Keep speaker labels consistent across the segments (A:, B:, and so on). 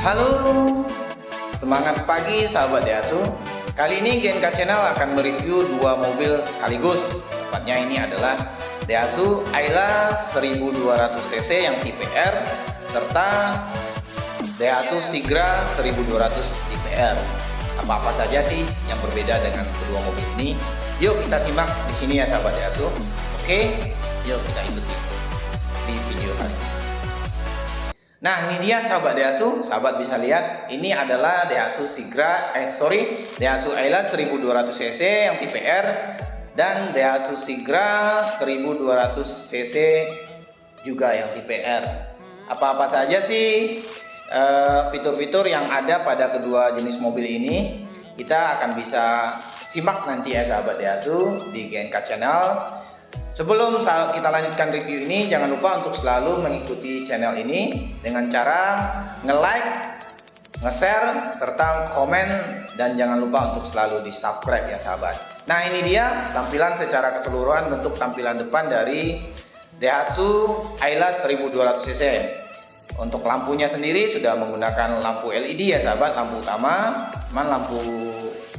A: Halo, semangat pagi sahabat Daihatsu. Kali ini Genka Channel akan mereview dua mobil sekaligus. Tepatnya ini adalah Daihatsu Ayla 1200cc yang tipe R serta Daihatsu Sigra 1200 tipe R. Apa-apa saja sih yang berbeda dengan kedua mobil ini? Yuk kita simak di sini ya sahabat Daihatsu. Oke, yuk kita ikuti di video kali ini. Nah, ini dia sahabat Daihatsu. Sahabat bisa lihat, ini adalah Daihatsu Daihatsu Ayla 1200cc yang tipe R dan Daihatsu Sigra 1200cc juga yang tipe R. Apa-apa saja sih fitur-fitur yang ada pada kedua jenis mobil ini? Kita akan bisa simak nanti ya sahabat Daihatsu di GNK Channel. Sebelum kita lanjutkan review ini, jangan lupa untuk selalu mengikuti channel ini dengan cara nge-like, nge-share, serta komen, dan jangan lupa untuk selalu di-subscribe ya sahabat. Nah, ini dia tampilan secara keseluruhan bentuk tampilan depan dari Daihatsu Ayla 1200cc. Untuk lampunya sendiri sudah menggunakan lampu LED ya sahabat, lampu utama, cuman lampu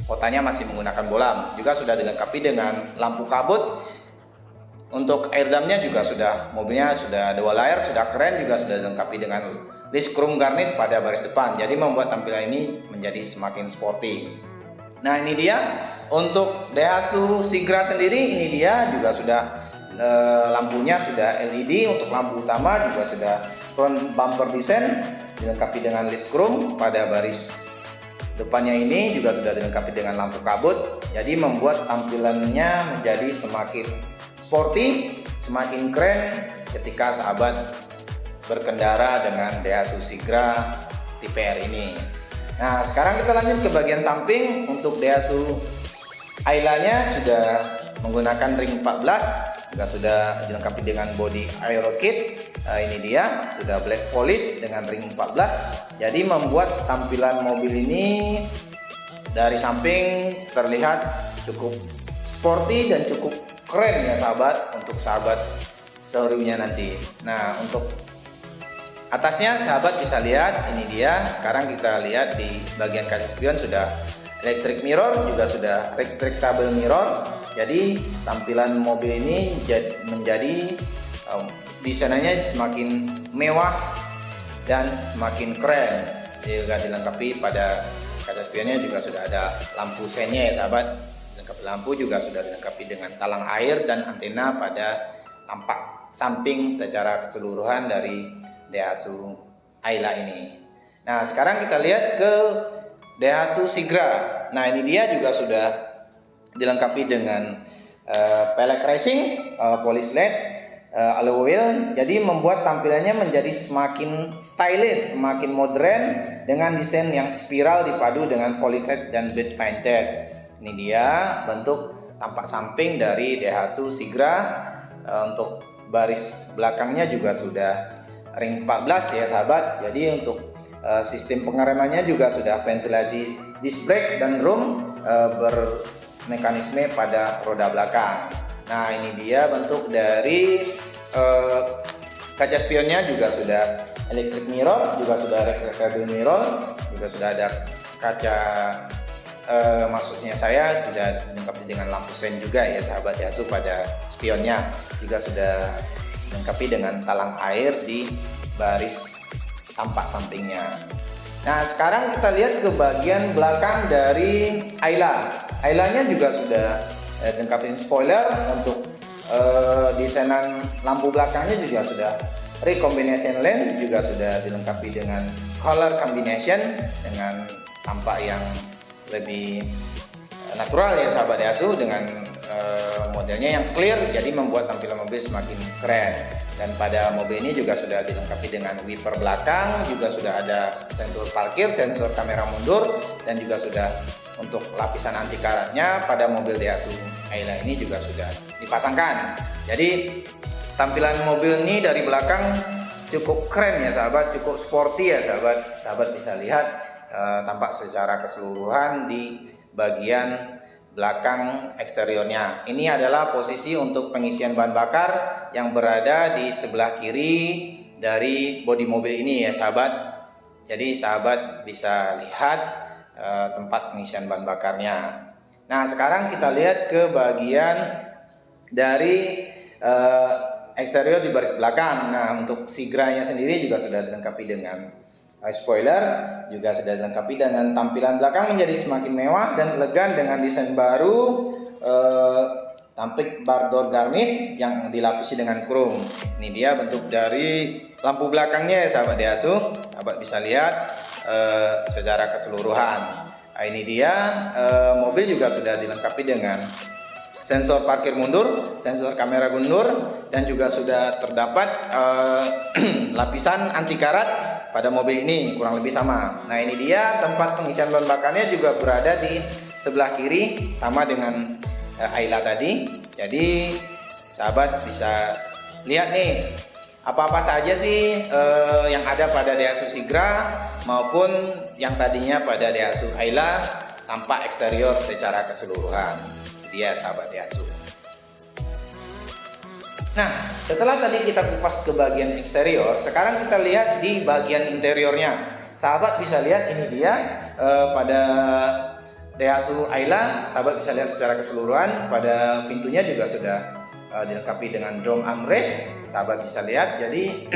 A: kotanya masih menggunakan bolam. Juga sudah dilengkapi dengan lampu kabut. Untuk airdampnya juga mobilnya sudah dual layer, sudah keren, juga sudah dilengkapi dengan list chrome garnish pada baris depan. Jadi membuat tampilan ini menjadi semakin sporty. Nah, ini dia untuk Daihatsu Sigra sendiri, ini dia juga sudah lampunya sudah LED. Untuk lampu utama juga sudah front bumper design dilengkapi dengan list chrome pada baris depannya, ini juga sudah dilengkapi dengan lampu kabut. Jadi membuat tampilannya menjadi semakin sporty, semakin keren ketika sahabat berkendara dengan Daihatsu Sigra tipe R ini. Nah, sekarang kita lanjut ke bagian samping. Untuk Daihatsu Ayla-nya sudah menggunakan ring 14, juga sudah dilengkapi dengan body aero kit. Ini dia sudah black polish dengan ring 14. Jadi membuat tampilan mobil ini dari samping terlihat cukup sporty dan cukup keren ya sahabat, untuk sahabat showroomnya nanti. Nah, untuk atasnya sahabat bisa lihat, ini dia. Sekarang kita lihat di bagian kaca spion sudah electric mirror, juga sudah retractable mirror. Jadi tampilan mobil ini menjadi desainnya semakin mewah dan semakin keren. Juga dilengkapi pada kaca spionnya juga sudah ada lampu sennya ya sahabat. Lampu juga sudah dilengkapi dengan talang air dan antena pada tampak samping secara keseluruhan dari Daihatsu Ayla ini. Nah, sekarang kita lihat ke Daihatsu Sigra. Nah, ini dia juga sudah dilengkapi dengan pelek racing, polish LED, alloy wheel. Jadi membuat tampilannya menjadi semakin stylish, semakin modern dengan desain yang spiral dipadu dengan polish LED dan bed painted. Ini dia bentuk tampak samping dari Daihatsu Sigra. Untuk baris belakangnya juga sudah ring 14 ya sahabat. Jadi untuk sistem pengeremannya juga sudah ventilasi disc brake dan drum bermekanisme pada roda belakang. Nah, ini dia bentuk dari kaca spionnya, juga sudah electric mirror, juga sudah retractable mirror, juga sudah ada kaca maksudnya saya sudah dilengkapi dengan lampu sen juga ya sahabat Daihatsu pada spionnya. Juga sudah dilengkapi dengan talang air di baris tampak sampingnya. Nah, sekarang kita lihat ke bagian belakang dari Ayla. Aylanya juga sudah dilengkapi spoiler. Untuk desainan lampu belakangnya juga sudah recombination lamp, juga sudah dilengkapi dengan color combination dengan tampak yang lebih natural ya sahabat Daihatsu, dengan modelnya yang clear, jadi membuat tampilan mobil semakin keren. Dan pada mobil ini juga sudah dilengkapi dengan wiper belakang, juga sudah ada sensor parkir, sensor kamera mundur, dan juga sudah untuk lapisan anti karatnya pada mobil Daihatsu Ayla ini juga sudah dipasangkan. Jadi tampilan mobil ini dari belakang cukup keren ya sahabat, cukup sporty ya sahabat. Sahabat bisa lihat tampak secara keseluruhan di bagian belakang eksteriornya. Ini adalah posisi untuk pengisian bahan bakar yang berada di sebelah kiri dari bodi mobil ini ya sahabat. Jadi sahabat bisa lihat tempat pengisian bahan bakarnya. Nah, sekarang kita lihat ke bagian dari eksterior di baris belakang. Nah, untuk Sigra-nya sendiri juga sudah dilengkapi dengan spoiler, juga sudah dilengkapi dengan tampilan belakang menjadi semakin mewah dan elegan dengan desain baru, tampil bar door garnish yang dilapisi dengan chrome. Ini dia bentuk dari lampu belakangnya ya sahabat Daihatsu. Sahabat bisa lihat secara keseluruhan. Nah, ini dia mobil juga sudah dilengkapi dengan sensor parkir mundur, sensor kamera mundur, dan juga sudah terdapat lapisan anti karat pada mobil ini, kurang lebih sama. Nah, ini dia tempat pengisian bahan bakarnya juga berada di sebelah kiri sama dengan Ayla tadi. Jadi sahabat bisa lihat nih apa-apa saja sih yang ada pada Daihatsu Sigra maupun yang tadinya pada Daihatsu Ayla tampak eksterior secara keseluruhan. Dia sahabat Daihatsu. Nah, setelah tadi kita kupas ke bagian eksterior, sekarang kita lihat di bagian interiornya. Sahabat bisa lihat ini dia pada Daihatsu Ayla, sahabat bisa lihat secara keseluruhan. Pada pintunya juga sudah dilengkapi dengan drum armrest, sahabat bisa lihat. Jadi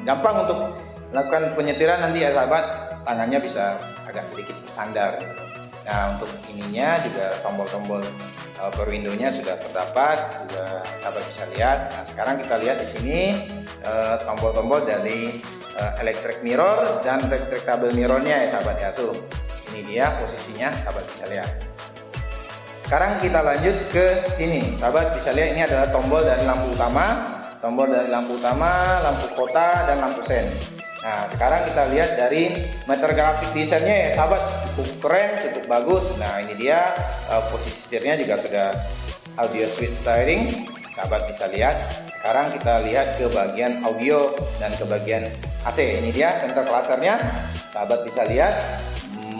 A: gampang untuk melakukan penyetiran nanti ya sahabat, tangannya bisa agak sedikit bersandar gitu. Nah, untuk ininya juga tombol-tombol power window-nya sudah terdapat, juga sahabat bisa lihat. Nah, sekarang kita lihat di sini tombol-tombol dari electric mirror dan retractable mirror-nya ya sahabat Daihatsu. Ini dia posisinya, sahabat bisa lihat. Sekarang kita lanjut ke sini, sahabat bisa lihat ini adalah tombol dari lampu utama, lampu kota, dan lampu sen. Nah, sekarang kita lihat dari meter grafik desainnya ya sahabat, cukup keren, cukup bagus. Nah, ini dia posisi setirnya juga sudah audio switch steering, sahabat bisa lihat. Sekarang kita lihat ke bagian audio dan ke bagian AC. Ini dia center clusternya, sahabat bisa lihat,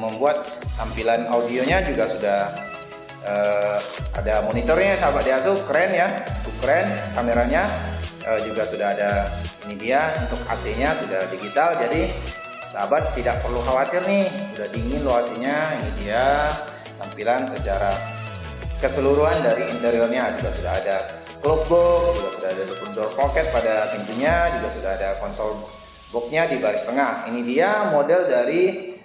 A: membuat tampilan audionya juga sudah ada monitornya sahabat Daihatsu, keren ya, cukup keren. Kameranya juga sudah ada. Ini dia untuk AC-nya sudah digital, jadi sahabat tidak perlu khawatir nih sudah dingin loh AC-nya. Ini dia tampilan secara keseluruhan dari interiornya. Juga sudah ada glove box, juga sudah ada door pocket pada pintunya, juga sudah ada konsol box-nya di baris tengah. Ini dia model dari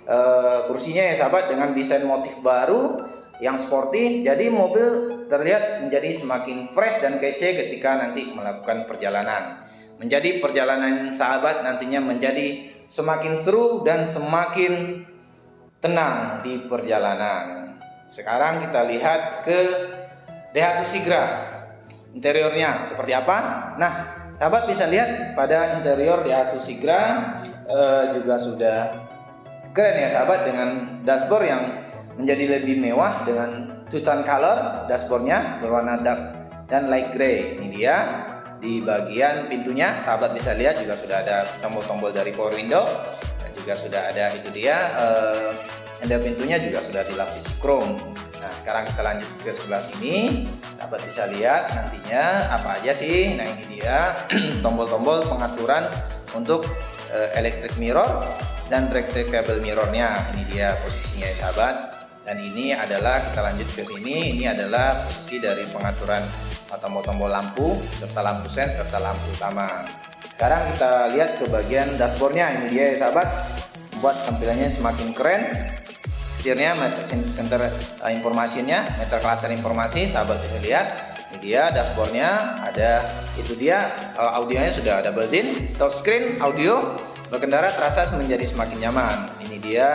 A: kursinya ya sahabat, dengan desain motif baru yang sporty, jadi mobil terlihat menjadi semakin fresh dan kece ketika nanti melakukan perjalanan. Menjadi perjalanan sahabat nantinya menjadi semakin seru dan semakin tenang di perjalanan. Sekarang kita lihat ke Daihatsu Sigra, interiornya seperti apa. Nah, sahabat bisa lihat pada interior Daihatsu Sigra juga sudah keren ya sahabat, dengan dashboard yang menjadi lebih mewah dengan two-tone color. Dashboardnya berwarna dark dan light gray. Ini dia. Di bagian pintunya sahabat bisa lihat juga sudah ada tombol-tombol dari power window, dan juga sudah ada itu dia handle pintunya juga sudah dilapisi chrome. Nah, sekarang kita lanjut ke sebelah sini, sahabat bisa lihat nantinya apa aja sih. Nah, ini dia tombol-tombol pengaturan untuk electric mirror dan retractable mirrornya. Ini dia posisinya ya sahabat. Dan ini adalah, kita lanjut ke sini, ini adalah posisi dari pengaturan tombol-tombol lampu serta lampu sen serta lampu utama. Sekarang kita lihat ke bagian dashboardnya. Ini dia ya sahabat, membuat tampilannya semakin keren. Setirnya, center informasinya, meter cluster informasi, sahabat bisa lihat. Ini dia dashboardnya, ada itu dia audionya sudah double din, touchscreen audio, berkendara terasa menjadi semakin nyaman. Ini dia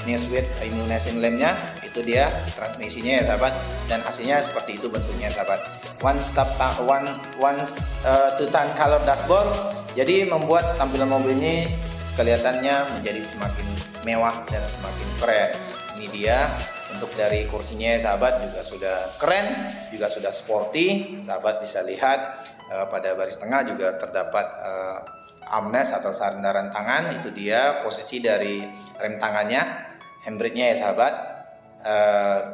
A: Newsweek illumination lampnya, itu dia transmisinya ya sahabat, dan AC-nya seperti itu bentuknya sahabat. Two-tone color dashboard, jadi membuat tampilan mobil ini kelihatannya menjadi semakin mewah dan semakin keren. Ini dia untuk dari kursinya ya sahabat, juga sudah keren, juga sudah sporty. Sahabat bisa lihat pada baris tengah juga terdapat armrest atau sandaran tangan. Itu dia posisi dari rem tangannya, handbrake-nya ya sahabat.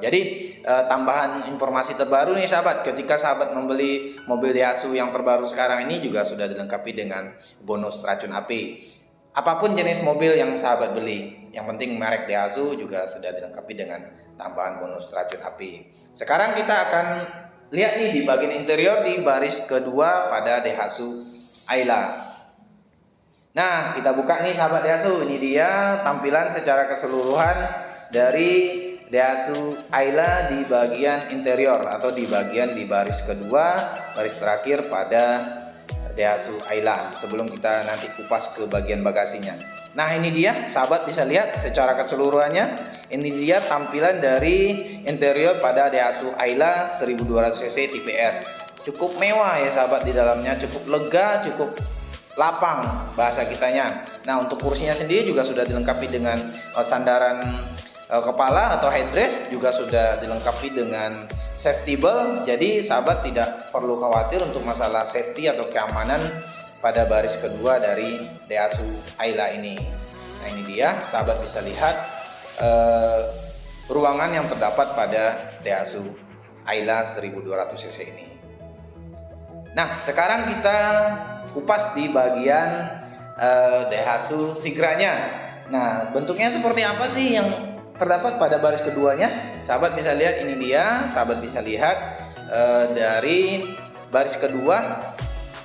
A: Jadi tambahan informasi terbaru nih sahabat, ketika sahabat membeli mobil Daihatsu yang terbaru sekarang ini juga sudah dilengkapi dengan bonus racun api. apapun jenis mobil yang sahabat beli. Yang penting merek Daihatsu juga sudah dilengkapi dengan tambahan bonus racun api. Sekarang kita akan lihat nih di bagian interior di baris kedua pada Daihatsu Ayla. Nah, kita buka nih sahabat Daihatsu. Ini dia tampilan secara keseluruhan dari Daihatsu Ayla di bagian interior atau di baris kedua, baris terakhir pada Daihatsu Ayla. Sebelum kita nanti kupas ke bagian bagasinya. Nah, ini dia sahabat bisa lihat secara keseluruhannya. Ini dia tampilan dari interior pada Daihatsu Ayla 1200cc tipe R. Cukup mewah ya sahabat di dalamnya, cukup lega, cukup lapang bahasa kitanya. Nah, untuk kursinya sendiri juga sudah dilengkapi dengan sandaran kepala atau headrest, juga sudah dilengkapi dengan safety belt. Jadi sahabat tidak perlu khawatir untuk masalah safety atau keamanan pada baris kedua dari Daihatsu Ayla ini. Nah, ini dia sahabat bisa lihat ruangan yang terdapat pada Daihatsu Ayla 1200cc ini. Nah, sekarang kita kupas di bagian Daihatsu Sigra-nya. Nah, bentuknya seperti apa sih yang terdapat pada baris keduanya? Sahabat bisa lihat, ini dia. Sahabat bisa lihat dari baris kedua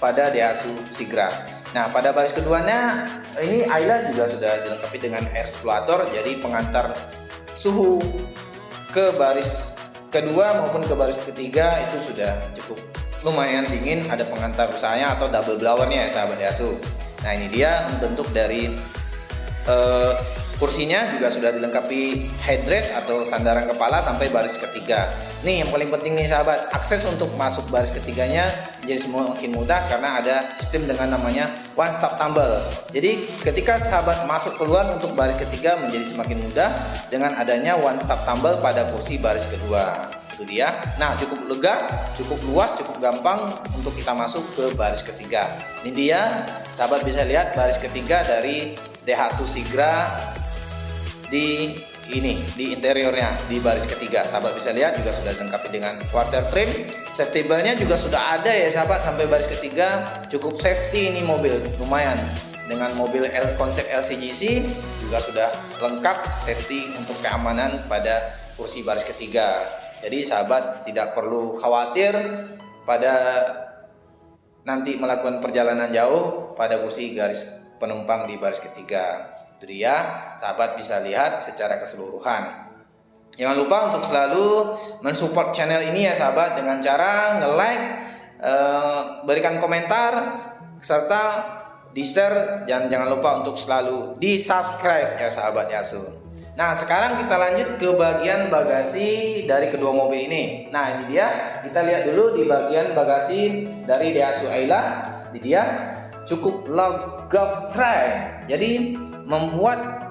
A: pada Daihatsu Sigra. Nah, pada baris keduanya ini Ayla juga sudah dilengkapi dengan air circulator, jadi pengantar suhu ke baris kedua maupun ke baris ketiga itu sudah cukup lumayan dingin. Ada pengantar usahanya atau double blowernya ya sahabat Daihatsu. Nah, ini dia bentuk dari kursinya, juga sudah dilengkapi headrest atau sandaran kepala sampai baris ketiga. Nih yang paling penting nih sahabat, akses untuk masuk baris ketiganya jadi semakin mudah karena ada sistem dengan namanya one stop tumble. Jadi ketika sahabat masuk keluar untuk baris ketiga menjadi semakin mudah dengan adanya one stop tumble pada kursi baris kedua. Itu dia. Nah, cukup lega, cukup luas, cukup gampang untuk kita masuk ke baris ketiga. Ini dia, sahabat bisa lihat baris ketiga dari Daihatsu Sigra di interiornya di baris ketiga. Sahabat bisa lihat juga sudah dilengkapi dengan quarter trim. Safety belt-nya juga sudah ada ya sahabat sampai baris ketiga. Cukup safety ini mobil, lumayan. Dengan mobil konsep LCGC juga sudah lengkap safety untuk keamanan pada kursi baris ketiga. Jadi sahabat tidak perlu khawatir pada nanti melakukan perjalanan jauh pada kursi garis penumpang di baris ketiga. Itu dia, sahabat bisa lihat secara keseluruhan. Jangan lupa untuk selalu mensupport channel ini ya sahabat dengan cara nge-like, berikan komentar, serta di-share, dan jangan lupa untuk selalu di-subscribe ya sahabat Daihatsu. Nah, sekarang kita lanjut ke bagian bagasi dari kedua mobil ini. Nah, ini dia, kita lihat dulu di bagian bagasi dari Daihatsu Ayla. Ini dia, cukup lega tray. Jadi membuat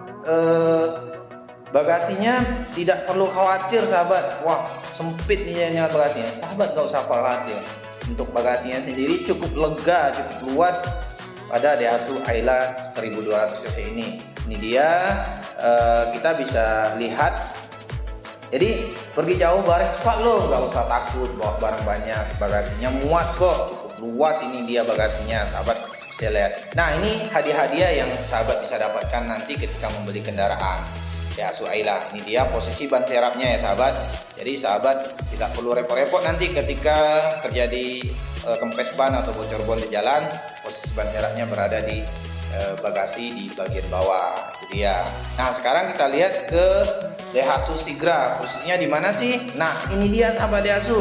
A: bagasinya tidak perlu khawatir sahabat. Wah, sempit nih bagasinya. Sahabat gak usah khawatir. Untuk bagasinya sendiri cukup lega, cukup luas pada Daihatsu Ayla 1200cc ini. Ini dia, kita bisa lihat. Jadi pergi jauh bareng squad lo, gak usah takut bawa barang banyak. Bagasinya muat kok, cukup luas ini dia bagasinya sahabat. Saya lihat. Nah, ini hadiah-hadiah yang sahabat bisa dapatkan nanti ketika membeli kendaraan Daihatsu Ayla. Ini dia posisi ban serapnya ya sahabat. Jadi sahabat tidak perlu repot-repot nanti ketika terjadi kempes ban atau bocor ban di jalan. Posisi ban serapnya berada di bagasi di bagian bawah. Itu dia. Nah, sekarang kita lihat ke Daihatsu Sigra. Posisinya di mana sih? Nah, ini dia sahabat Daihatsu.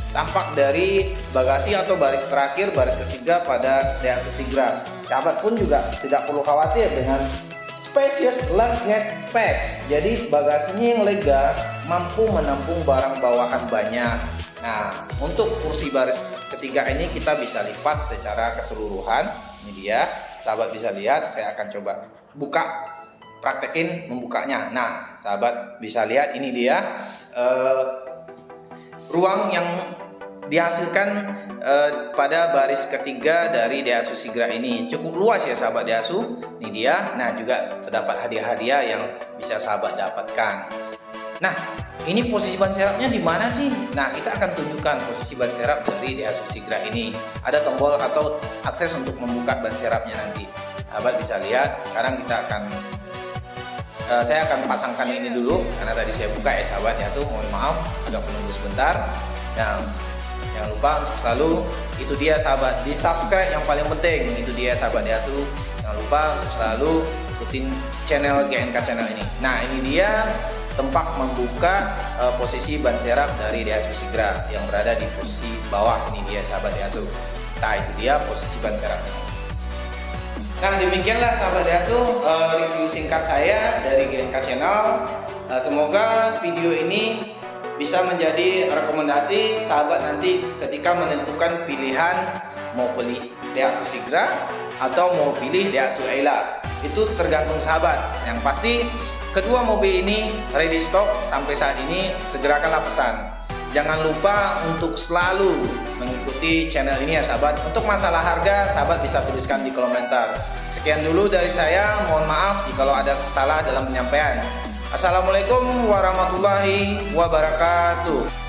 A: Tampak dari bagasi atau baris terakhir, baris ketiga pada Daihatsu Sigra. Sahabat pun juga tidak perlu khawatir dengan spacious luggage space. Jadi bagasinya yang lega, mampu menampung barang bawaan banyak. Nah, untuk kursi baris ketiga ini kita bisa lipat secara keseluruhan. Ini dia, sahabat bisa lihat. Saya akan coba buka, praktekin membukanya. Nah, sahabat bisa lihat ini dia ruang yang dihasilkan pada baris ketiga dari Daihatsu Sigra ini. Cukup luas ya sahabat Daihatsu. Ini dia. Nah, juga terdapat hadiah-hadiah yang bisa sahabat dapatkan. Nah, ini posisi ban serapnya di mana sih? Nah, kita akan tunjukkan posisi ban serap dari Daihatsu Sigra ini. Ada tombol atau akses untuk membuka ban serapnya nanti. Sahabat bisa lihat. Sekarang kita akan saya akan pasangkan ini dulu karena tadi saya buka ya sahabat ya tuh. Mohon maaf agak menunggu sebentar. Nah, jangan lupa untuk selalu itu dia sahabat di subscribe yang paling penting. Itu dia sahabat Daihatsu. Jangan lupa untuk selalu ikutin channel GNK channel ini. Nah, ini dia tempat membuka posisi ban serap dari Daihatsu Sigra yang berada di posisi bawah. Ini dia sahabat Daihatsu. Nah, itu dia posisi ban serap. Nah, demikianlah sahabat Daihatsu review singkat saya dari GNK channel. Semoga video ini bisa menjadi rekomendasi sahabat nanti ketika menentukan pilihan mau beli Daihatsu Sigra atau mau pilih Daihatsu Ayla. Itu tergantung sahabat. Yang pasti kedua mobil ini ready stock sampai saat ini. Segerakanlah pesan. Jangan lupa untuk selalu mengikuti channel ini ya sahabat. Untuk masalah harga sahabat bisa tuliskan di komentar. Sekian dulu dari saya. Mohon maaf jika ada salah dalam penyampaian. Assalamualaikum warahmatullahi wabarakatuh.